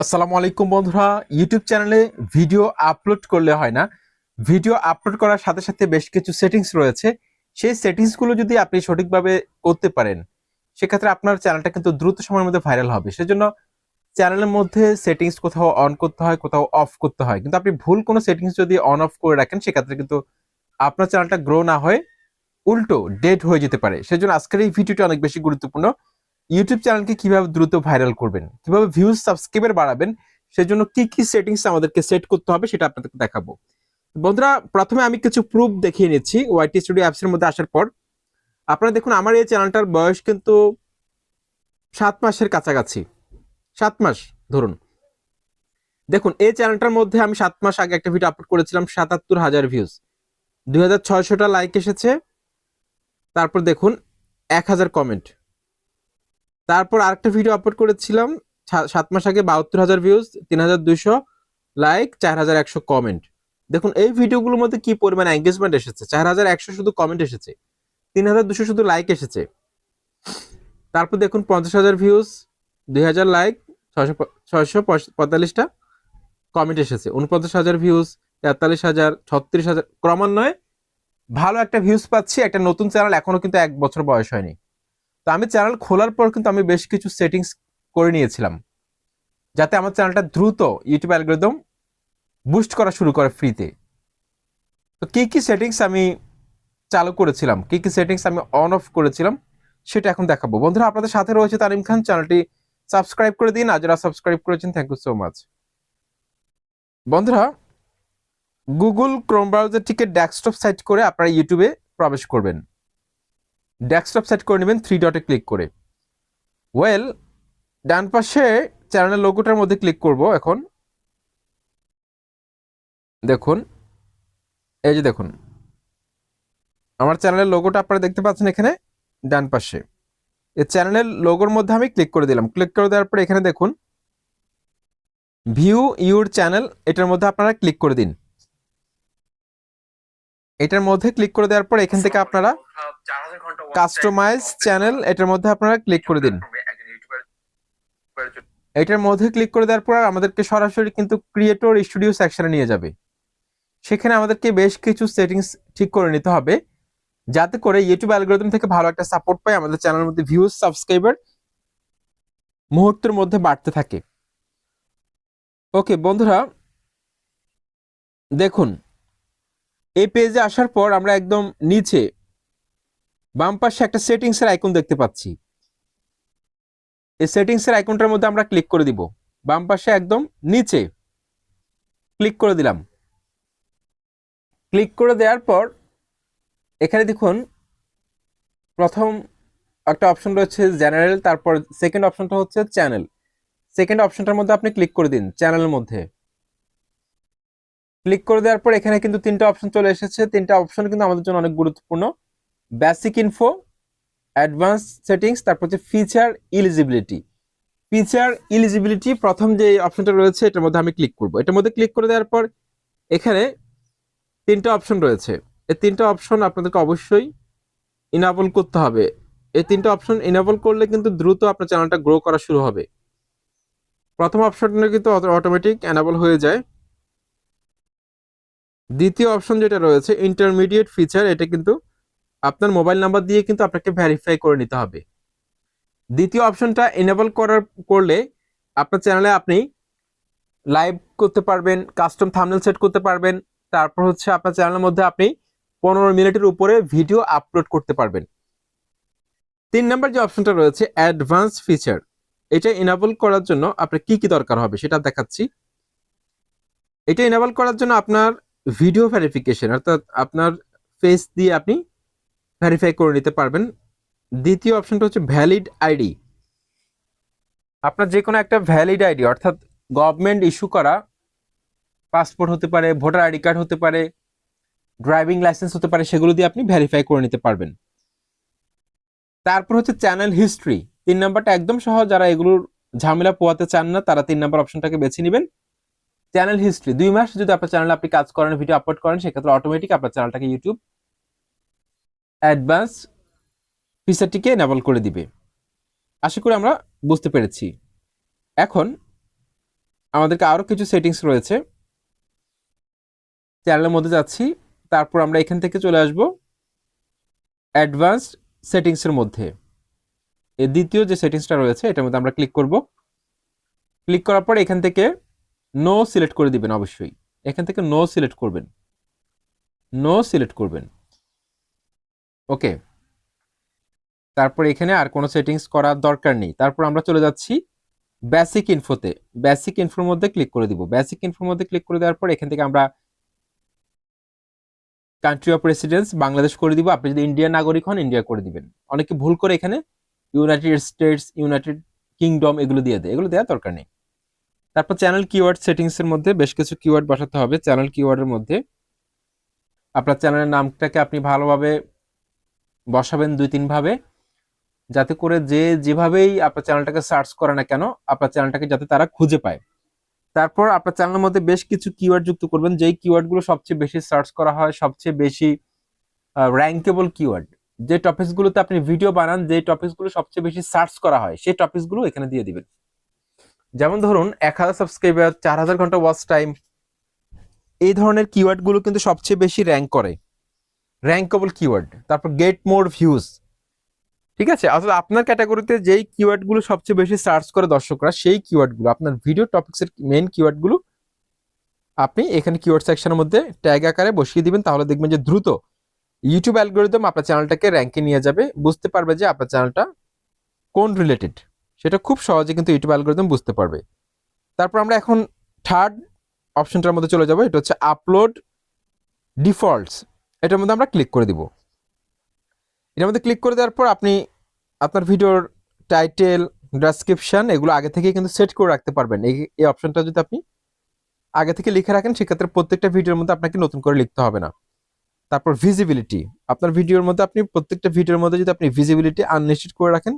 আসসালামু আলাইকুম বন্ধুরা। ইউটিউব চ্যানেলে ভিডিও আপলোড করলে হয় না, ভিডিও আপলোড করার সাথে সাথে বেশ কিছু সেটিংস রয়েছে। সেই সেটিংসগুলো যদি আপনি সঠিকভাবে করতে পারেন, সেক্ষেত্রে আপনার চ্যানেলটা কিন্তু দ্রুত সময়ের মধ্যে ভাইরাল হবে। সেজন্য চ্যানেলের মধ্যে সেটিংস কোথাও অন করতে হয়, কোথাও অফ করতে হয়। কিন্তু আপনি ভুল কোনো সেটিংস যদি অন অফ করে রাখেন, সেক্ষেত্রে কিন্তু আপনার চ্যানেলটা গ্রো না হয়ে উল্টো ডেড হয়ে যেতে পারে। সেজন্য আজকের এই ভিডিওটি অনেক বেশি গুরুত্বপূর্ণ। ইউটিউব চ্যানেলকে কিভাবে দ্রুত ভাইরাল করবেন, কিভাবে ভিউজ সাবস্ক্রাইবার বাড়াবেন, সেজন্য কি কি সেটিংস আমাদেরকে সেট করতে হবে সেটা আপনাদেরকে দেখাবো। বন্ধুরা, প্রথমে আমি কিছু প্রুফ দেখিয়ে নিচ্ছি ওয়াইটি স্টুডিও অ্যাপস এর মধ্যে আসার পর। আপনারা দেখুন, আমার এই চ্যানেলটার বয়স কিন্তু 7 মাসের কাছাকাছি, 7 মাস ধরুন। দেখুন, এই চ্যানেলটার মধ্যে আমি 7 মাস আগে একটা ভিডিও আপলোড করেছিলাম, 77,000 ভিউজ, 2,600টা লাইক এসেছে। তারপর দেখুন 1,000 কমেন্ট। তারপর আরেকটা ভিডিও আপলোড করেছিলাম 7 মাস আগে, 72,000 ভিউজ, 3,200 লাইক, 4,100 কমেন্ট। দেখুন এই ভিডিওগুলোর মধ্যে কি পরিমাণ এঙ্গেজমেন্ট এসেছে, 4,100 শুধু কমেন্ট এসেছে, 3,200 শুধু লাইক এসেছে। তারপর দেখুন 50,000 ভিউজ, 2,000 লাইক, 645টা কমেন্ট এসেছে, 49,000 ভিউজ, 43,000, 36,000, ক্রমান্বয়ে ভালো একটা ভিউজ পাচ্ছি। একটা নতুন চ্যানেল, এখনো কিন্তু 1 বছর বয়স হয়নি। তো আমি চ্যানেল খোলার পর কিন্তু আমি বেশ কিছু সেটিংস করে নিয়েছিলাম, যাতে আমার চ্যানেলটা দ্রুত ইউটিউব অ্যালগরিদম বুস্ট করা শুরু করে ফ্রিতে। তো কি কি সেটিংস আমি চালু করেছিলাম, কি কি সেটিংস আমি অন অফ করেছিলাম, সেটা এখন দেখাবো। বন্ধুরা, আপনাদের সাথে রয়েছে তানিম খান। চ্যানেলটি সাবস্ক্রাইব করে দিন, আর যারা সাবস্ক্রাইব করেছেন থ্যাংক ইউ সো মাচ। বন্ধুরা, গুগল ক্রোম ব্রাউজারটিকে ডেস্কটপ সাইট করে আপনারা ইউটিউবে প্রবেশ করবেন। ডেস্কটপ সাইট করে নেবেন 3 ডটে ক্লিক করে। ওয়েল, ডান পাশে চ্যানেলের লোগোটার মধ্যে ক্লিক করব। এখন দেখুন, এই যে দেখুন আমার চ্যানেলের লোগোটা আপনারা দেখতে পাচ্ছেন এখানে ডান পাশে। এই চ্যানেলের লোগোর মধ্যে আমি ক্লিক করে দিলাম। ক্লিক করে দেওয়ার পর এখানে দেখুন ভিউ ইউর চ্যানেল, এটার মধ্যে আপনারা ক্লিক করে দিন। এটার মধ্যে ক্লিক করে দেওয়ার পর এখান থেকে আপনারা কাস্টমাইজ চ্যানেল, এটার মধ্যে আপনারা ক্লিক করে দিন। এটার মধ্যে ক্লিক করে দেওয়ার পর আমাদেরকে সরাসরি কিন্তু ক্রিয়েটর স্টুডিও সেকশনে নিয়ে যাবে। সেখানে আমাদেরকে বেশ কিছু সেটিংস ঠিক করে নিতে হবে, যাতে করে ইউটিউব অ্যালগরিদম থেকে ভালো একটা সাপোর্ট পাই, আমাদের চ্যানেলের মধ্যে ভিউজ সাবস্ক্রাইবার মুহূর্তের মধ্যে বাড়তে থাকে। ওকে বন্ধুরা, দেখুন এই পেজে আসার পর আমরা একদম নিচে বাম পাশে একটা সেটিংস এর আইকন দেখতে পাচ্ছি। এই সেটিংস এর আইকনটার মধ্যে আমরা ক্লিক করে দিব। বাম পাশে একদম নিচে ক্লিক করে দিলাম। ক্লিক করে দেওয়ার পর এখানে দেখুন প্রথম একটা অপশন রয়েছে জেনারেল, তারপর সেকেন্ড অপশনটা হচ্ছে চ্যানেল। সেকেন্ড অপশনটার মধ্যে আপনি ক্লিক করে দিন। চ্যানেলের মধ্যে ক্লিক করে দেওয়ার পর এখানে কিন্তু 3টা অপশন চলে এসেছে। 3টা অপশন কিন্তু আমাদের জন্য অনেক গুরুত্বপূর্ণ। বেসিক ইনফো, অ্যাডভান্স সেটিংস, তারপর হচ্ছে ফিচার ইলিজিবিলিটি। ফিচার ইলিজিবিলিটি প্রথম যে অপশনটা রয়েছে এটার মধ্যে আমি ক্লিক করব। এটার মধ্যে ক্লিক করে দেওয়ার পর এখানে 3টা অপশন রয়েছে। এই 3টা অপশন আপনাদেরকে অবশ্যই ইনাবল করতে হবে। এই 3টা অপশন ইনাবল করলে কিন্তু দ্রুত আপনার চ্যানেলটা গ্রো করা শুরু হবে। প্রথম অপশনটা কিন্তু অটোমেটিক এনাবল হয়ে যায়। দ্বিতীয় অপশন যেটা রয়েছে ইন্টারমিডিয়েট ফিচার, এটা কিন্তু আপনার মোবাইল নাম্বার দিয়ে কিন্তু আপনাকে ভেরিফাই করে নিতে হবে। দ্বিতীয় অপশনটা এনেবল করলে আপনার চ্যানেলে আপনি লাইভ করতে পারবেন, কাস্টম থাম্বনেল সেট করতে পারবেন। তারপর হচ্ছে আপনার চ্যানেলের মধ্যে আপনি 15 মিনিটের উপরে ভিডিও আপলোড করতে পারবেন। 3 নম্বর যে অপশনটা রয়েছে অ্যাডভান্স ফিচার, এটা এনেবল করার জন্য আপনার কি কি দরকার হবে সেটা দেখাচ্ছি। এটা এনেবল করার জন্য আপনার ভিডিও ভেরিফিকেশন, অর্থাৎ আপনার ফেস দিয়ে আপনি ভেরিফাই করে নিতে পারবেন। দ্বিতীয় অপশনটা হচ্ছে ভ্যালিড আইডি। আপনার যে কোনো একটা ভ্যালিড আইডি, অর্থাৎ গভর্নমেন্ট ইস্যু করা পাসপোর্ট হতে পারে, ভোটার আইডি কার্ড হতে পারে, ড্রাইভিং লাইসেন্স হতে পারে, সেগুলো দিয়ে আপনি ভেরিফাই করে নিতে পারবেন। তারপর হচ্ছে চ্যানেল হিস্ট্রি। 3 নম্বরটা একদম সহজ, যারা এগুলোর ঝামেলা পোয়াতে চান না তারা 3 নম্বর অপশনটাকে বেছে নেবেন। চ্যানেল হিস্ট্রি 2 মাস যদি আপনার চ্যানেলে আপনি কাজ করেন, ভিডিও আপলোড করেন, সেক্ষেত্রে অটোমেটিক আপনার চ্যানেলটাকে ইউটিউব অ্যাডভান্স ফিচারটিকে এনেবল করে দিবে। আশা করি আমরা বুঝতে পেরেছি। এখন আমাদেরকে আরো কিছু সেটিংস রয়েছে। চ্যানেলের মধ্যে যাচ্ছি, তারপর আমরা এখান থেকে চলে আসব অ্যাডভান্সড সেটিংস এর মধ্যে। এই দ্বিতীয় যে সেটিংসটা রয়েছে এটার মধ্যে আমরা ক্লিক করব। ক্লিক করার পর এখান থেকে নো সিলেক্ট করে দিবেন। অবশ্যই এখান থেকে নো সিলেক্ট করবেন, নো সিলেক্ট করবেন। ওকে, তারপর এখানে আর কোনো সেটিংস করার দরকার নেই। তারপর আমরা চলে যাচ্ছি বেসিক ইনফোতে। বেসিক ইনফোর মধ্যে ক্লিক করে দিব। বেসিক ইনফোর মধ্যে ক্লিক করে দেওয়ার পর এখান থেকে আমরা কান্ট্রি অফ রেসিডেন্স বাংলাদেশ করে দিব। আপনি যদি ইন্ডিয়ান নাগরিক হন ইন্ডিয়া করে দিবেন। অনেকে ভুল করে এখানে ইউনাইটেড স্টেটস, ইউনাইটেড কিংডম এগুলো দিয়ে দেয়, এগুলো দেওয়ার দরকার নেই। তারপর চ্যানেল কিওয়ার্ড সেটিংস এর মধ্যে বেশ কিছু কিওয়ার্ড বসাতে হবে। চ্যানেল কিওয়ার্ডের মধ্যে আপনার চ্যানেলের নামটাকে আপনি ভালোভাবে বসাবেন 2-3 ভাবে, যাতে করে যে যেভাবেই আপনার চ্যানেলটাকে সার্চ করে না কেন আপনার চ্যানেলটাকে যাতে তারা খুঁজে পায়। তারপর আপনার চ্যানেলের মধ্যে বেশ কিছু কিওয়ার্ড যুক্ত করবেন, যেই কিওয়ার্ডগুলো সবচেয়ে বেশি সার্চ করা হয়, সবচেয়ে বেশি র্যাঙ্কেবল কিওয়ার্ড, যে টপিকসগুলোতে আপনি ভিডিও বানান, যে টপিকসগুলো সবচেয়ে বেশি সার্চ করা হয় সেই টপিকসগুলো এখানে দিয়ে দিবেন। যেমন ধরুন 1000 সাবস্ক্রাইবার, 4000 ঘন্টা ওয়াচ টাইম, এই ধরনের কিওয়ার্ডগুলো কিন্তু সবচেয়ে বেশি র্যাঙ্ক করে, র্যাঙ্কেবল কিওয়ার্ড। তারপর গেট মোর ভিউজ, ঠিক আছে। আসলে আপনার ক্যাটাগরিতে যেই কিওয়ার্ডগুলো সবচেয়ে বেশি সার্চ করে দর্শকরা, সেই কিওয়ার্ডগুলো আপনার ভিডিও টপিক্সের মেইন কিওয়ার্ডগুলো আপনি এখানে কিওয়ার্ড সেকশনের মধ্যে ট্যাগ আকারে বসিয়ে দিবেন। তাহলে দেখবেন যে দ্রুত ইউটিউব অ্যালগরিদম আপনার চ্যানেলটাকে র্যাঙ্কে নিয়ে যাবে, বুঝতে পারবে যে আপনার চ্যানেলটা কোন রিলেটেড, সেটা খুব সহজে কিন্তু ইউটিউব অ্যালগরিদম বুঝতে পারবে। তারপর আমরা এখন থার্ড অপশনটার মধ্যে চলে যাবো, এটা হচ্ছে আপলোড ডিফল্টস। এটার মধ্যে আমরা ক্লিক করে দিব। এটার মধ্যে ক্লিক করে দেওয়ার পর আপনি আপনার ভিডিওর টাইটেল, ডেসক্রিপশন এগুলো আগে থেকে কিন্তু সেট করে রাখতে পারবেন। এই অপশনটা যদি আপনি আগে থেকে লিখে রাখেন সেক্ষেত্রে প্রত্যেকটা ভিডিওর মধ্যে আপনাকে নতুন করে লিখতে হবে না। তারপর ভিজিবিলিটি, আপনার ভিডিওর মধ্যে আপনি প্রত্যেকটা ভিডিওর মধ্যে যদি আপনি ভিজিবিলিটি আনলিস্টেড করে রাখেন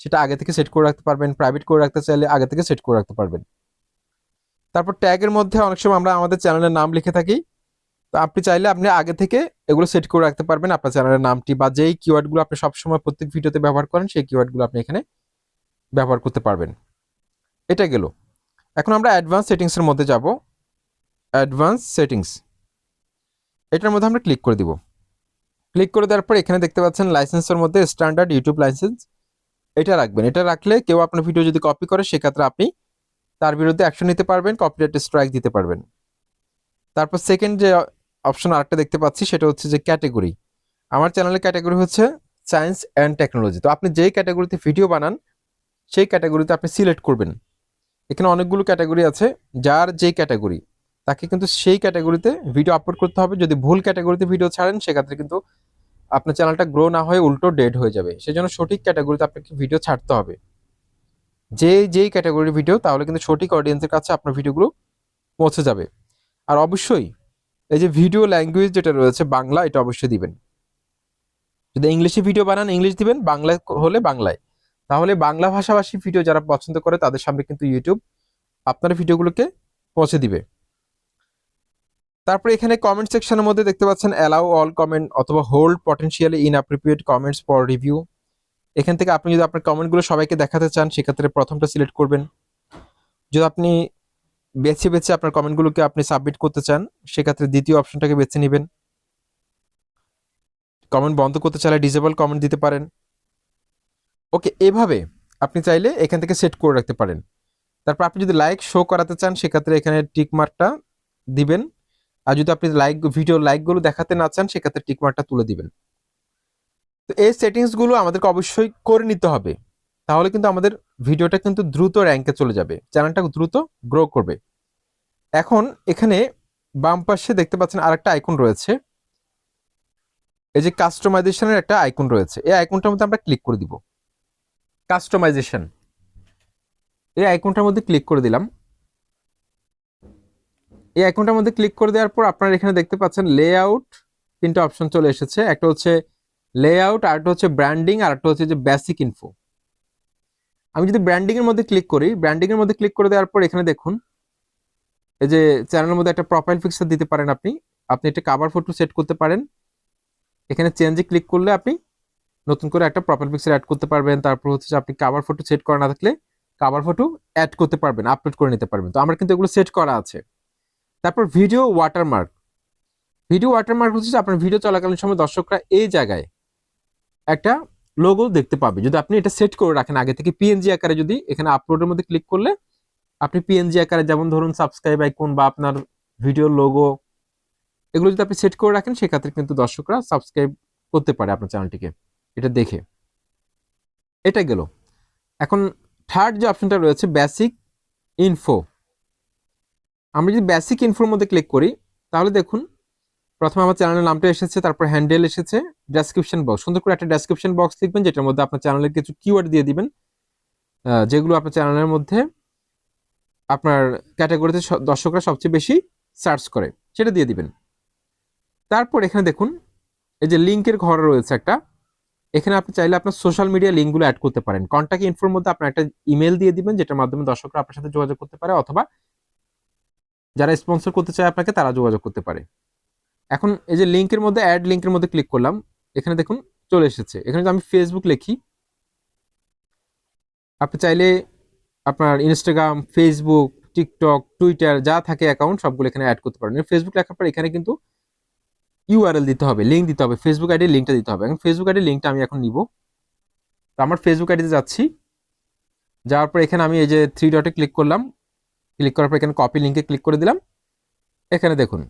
সেটা আগে থেকে সেট করে রাখতে পারবেন। প্রাইভেট করে রাখতে চাইলে আগে থেকে সেট করে রাখতে পারবেন। তারপর ট্যাগের মধ্যে অনেক সময় আমরা আমাদের চ্যানেলের নাম লিখে থাকি, তো আপনি চাইলে আপনি আগে থেকে এগুলো সেট করে রাখতে পারবেন। আপনার চ্যানেলের নামটি বা যেই কিওয়ার্ডগুলো আপনি সবসময় প্রত্যেক ভিডিওতে ব্যবহার করেন সেই কিওয়ার্ডগুলো আপনি এখানে ব্যবহার করতে পারবেন। এটা গেল। এখন আমরা অ্যাডভান্স সেটিংসের মধ্যে যাব। অ্যাডভান্স সেটিংস, এটার মধ্যে আমরা ক্লিক করে দিব। ক্লিক করে দেওয়ার পর এখানে দেখতে পাচ্ছেন লাইসেন্সের মধ্যে স্ট্যান্ডার্ড ইউটিউব লাইসেন্স, এটা রাখবেন। এটা রাখলে কেউ আপনার ভিডিও যদি কপি করে সেক্ষেত্রে আপনি তার বিরুদ্ধে অ্যাকশন নিতে পারবেন, কপিরাইট স্ট্রাইক দিতে পারবেন। তারপর সেকেন্ড যে অপশন আরেকটা দেখতে পাচ্ছি সেটা হচ্ছে যে ক্যাটাগরি। আমার চ্যানেলের ক্যাটাগরি হচ্ছে সায়েন্স অ্যান্ড টেকনোলজি। তো আপনি যেই ক্যাটাগরিতে ভিডিও বানান সেই ক্যাটাগরিতে আপনি সিলেক্ট করবেন। এখানে অনেকগুলো ক্যাটাগরি আছে, যার যেই ক্যাটাগরি তাকে কিন্তু সেই ক্যাটাগরিতে ভিডিও আপলোড করতে হবে। যদি ভুল ক্যাটাগরিতে ভিডিও ছাড়েন সেক্ষেত্রে কিন্তু আপনার চ্যানেলটা গ্রো না হয়ে উল্টো ডেড হয়ে যাবে। সেজন্য সঠিক ক্যাটাগরিতে আপনাকে ভিডিও ছাড়তে হবে, যেই ক্যাটাগরির ভিডিও, তাহলে কিন্তু সঠিক অডিয়েন্সের কাছে আপনার ভিডিওগুলো পৌঁছে যাবে। আর অবশ্যই এই যে ভিডিও ল্যাঙ্গুয়েজ যেটা রয়েছে বাংলা, এটা অবশ্যই দিবেন। যদি ইংলিশে ভিডিও বানান ইংলিশ দিবেন, বাংলায় হলে বাংলায়। তাহলে বাংলা ভাষাভাষী ভিডিও যারা পছন্দ করে তাদের সামনে কিন্তু ইউটিউব আপনার ভিডিওগুলোকে পৌঁছে দিবে। তারপরে এখানে কমেন্ট সেকশনের মধ্যে দেখতে পাচ্ছেন অ্যালাউ অল কমেন্ট অথবা hold potentially inappropriate comments for review. এখান থেকে আপনি যদি আপনার কমেন্টগুলো সবাইকে দেখাতে চান সেক্ষেত্রে প্রথমটা সিলেক্ট করবেন। যদি আপনি বেছে বেছে আপনার কমেন্টগুলোকে আপনি সাবমিট করতে চান সেক্ষেত্রে দ্বিতীয় অপশনটাকে বেছে নেবেন। কমেন্ট বন্ধ করতে চাইলে ডিসেবল কমেন্ট দিতে পারেন। ওকে, এভাবে আপনি চাইলে এখান থেকে সেট করে রাখতে পারেন। তারপর আপনি যদি লাইক শো করাতে চান সেক্ষেত্রে এখানে টিক মার্কটা দিবেন। আর যদি আপনি ভিডিও লাইকগুলো দেখাতে না চান সেক্ষেত্রে টিক মার্কটা তুলে দিবেন। তো এই সেটিংসগুলো আমাদেরকে অবশ্যই করে নিতে হবে, তাহলে কিন্তু আমাদের ভিডিওটা কিন্তু দ্রুত র্যাঙ্কে চলে যাবে, চ্যানেলটা দ্রুত গ্রো করবে। এখন এখানে বাম পাশে দেখতে পাচ্ছেন আরেকটা আইকন রয়েছে, এই যে কাস্টমাইজেশনের একটা আইকন রয়েছে। এই আইকনটার মধ্যে আমরা ক্লিক করে দিব। কাস্টমাইজেশন, এই আইকনটার মধ্যে ক্লিক করে দিলাম। এই আইকনটার মধ্যে ক্লিক করে দেওয়ার পর আপনারা এখানে দেখতে পাচ্ছেন লেআউট, তিনটা অপশন চলে এসেছে। একটা হচ্ছে লেআউট, আরেকটা হচ্ছে ব্র্যান্ডিং, আর একটা হচ্ছে যে বেসিক ইনফো। আমি যদি ব্র্যান্ডিং এর মধ্যে ক্লিক করি, ব্র্যান্ডিং এর মধ্যে ক্লিক করে দেওয়ার পর এখানে দেখুন এই যে চ্যানেলের মধ্যে একটা প্রোফাইল পিকচার দিতে পারেন। আপনি একটা কভার ফটো সেট করতে পারেন। এখানে চেঞ্জে ক্লিক করলে আপনি নতুন করে একটা প্রোফাইল পিকচার অ্যাড করতে পারবেন। তারপর হচ্ছে আপনি কভার ফটো সেট করা না থাকলে কভার ফটো অ্যাড করতে পারবেন, আপলোড করে নিতে পারবেন। তো আমার কিন্তু এগুলো সেট করা আছে। তারপর ভিডিও ওয়াটারমার্ক। ভিডিও ওয়াটারমার্ক হচ্ছে আপনার ভিডিও চলাকালীন সময় দর্শকরা এই জায়গায় একটা লোগো দেখতে পাবে, যদি আপনি এটা সেট করে রাখেন আগে থেকে পিএনজি আকারে। যদি এখানে আপলোডের মধ্যে ক্লিক করলে আপনি পিএনজি আকারে, যেমন ধরুন সাবস্ক্রাইব আইকন বা আপনার ভিডিও লোগো, এগুলো যদি আপনি সেট করে রাখেন, সেক্ষেত্রে কিন্তু দর্শকরা সাবস্ক্রাইব করতে পারে আপনার চ্যানেলটিকে এটা দেখে। এটা গেল। এখন থার্ড যে অপশনটা রয়েছে বেসিক ইনফো। আমরা যদি বেসিক ইনফোর মধ্যে ক্লিক করি তাহলে দেখুন প্রথমে আমার চ্যানেলের নামটা এসেছে, তারপর হ্যান্ডেল এসেছে, ডেসক্রিপশন বক্স, সুন্দর করে একটা ডেসক্রিপশন বক্স লিখবেন যেটার মধ্যে আপনার চ্যানেলের কিছু কিওয়ার্ড দিয়ে দিবেন, যেগুলো আপনার চ্যানেলের মধ্যে আপনার ক্যাটাগরিতে দর্শকরা সবচেয়ে বেশি সার্চ করে, সেটা দিয়ে দিবেন। তারপর এখানে দেখুন এই যে লিঙ্কের ঘর রয়েছে একটা, এখানে আপনি চাইলে আপনার সোশ্যাল মিডিয়া লিঙ্কগুলো অ্যাড করতে পারেন। কন্ট্যাক্ট ইনফোর মধ্যে আপনার একটা ইমেল দিয়ে দিবেন, যেটার মাধ্যমে দর্শকরা আপনার সাথে যোগাযোগ করতে পারে, অথবা যারা স্পন্সর করতে চায় আপনাকে তারা যোগাযোগ করতে পারে। এখন এই যে লিঙ্কের মধ্যে অ্যাড লিঙ্কের মধ্যে ক্লিক করলাম, এখানে দেখুন চলে এসেছে। এখানে যদি আমি ফেসবুক লিখি, আপনি চাইলে আপনার ইনস্টাগ্রাম, ফেসবুক, টিকটক, টুইটার যা থাকে অ্যাকাউন্ট সবগুলো এখানে অ্যাড করতে পারেন। ফেসবুক লেখার পর এখানে কিন্তু ইউআরএল দিতে হবে, লিঙ্ক দিতে হবে, ফেসবুক আইডির লিঙ্কটা দিতে হবে। এখন ফেসবুক আইডির লিঙ্কটা আমি এখন নিব। তো আমার ফেসবুক আইডিতে যাচ্ছি, যাওয়ার পর এখানে আমি এই যে থ্রি ডটে ক্লিক করলাম, ক্লিক করার পর এখানে কপি লিঙ্কে ক্লিক করে দিলাম, এখানে দেখুন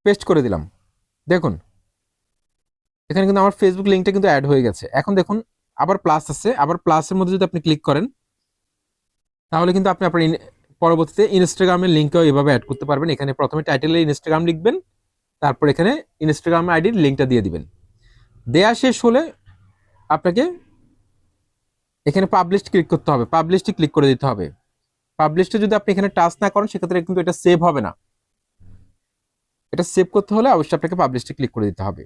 পেস্ট করে দিলাম। দেখুন এখানে কিন্তু আমার ফেসবুক লিঙ্কটা কিন্তু অ্যাড হয়ে গেছে। এখন দেখুন আবার প্লাস আছে, আবার প্লাসের মধ্যে যদি আপনি ক্লিক করেন তাহলে কিন্তু আপনি আপনার পরবর্তীতে ইনস্টাগ্রামের লিঙ্কও এভাবে অ্যাড করতে পারবেন। এখানে প্রথমে টাইটেলে ইনস্টাগ্রাম লিখবেন, তারপর এখানে ইনস্টাগ্রাম আইডির লিঙ্কটা দিয়ে দিবেন। দেয়া শেষ হলে আপনাকে এখানে পাবলিশ ক্লিক করতে হবে, পাবলিশটি ক্লিক করে দিতে হবে। পাবলিশটা যদি আপনি এখানে টাচ না করেন সেক্ষেত্রে কিন্তু এটা সেভ হবে না। এটা সেভ করতে হলে অবশ্যই আপনাকে পাবলিশটি ক্লিক করে দিতে হবে।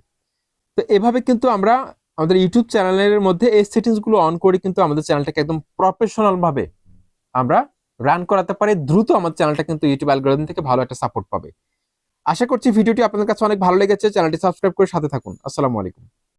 তো এভাবে কিন্তু আমরা আমাদের ইউটিউব চ্যানেলের মধ্যে এই সেটিংসগুলো অন করে কিন্তু আমাদের চ্যানেলটাকে একদম প্রফেশনাল ভাবে আমরা রান করাতে পারি। দ্রুত আমার চ্যানেলটা কিন্তু ইউটিউব অ্যালগরিদম থেকে ভালো একটা সাপোর্ট পাবে। আশা করছি ভিডিওটি আপনাদের কাছে অনেক ভালো লেগেছে। চ্যানেলটি সাবস্ক্রাইব করে সাথে থাকুন। আসসালামু আলাইকুম।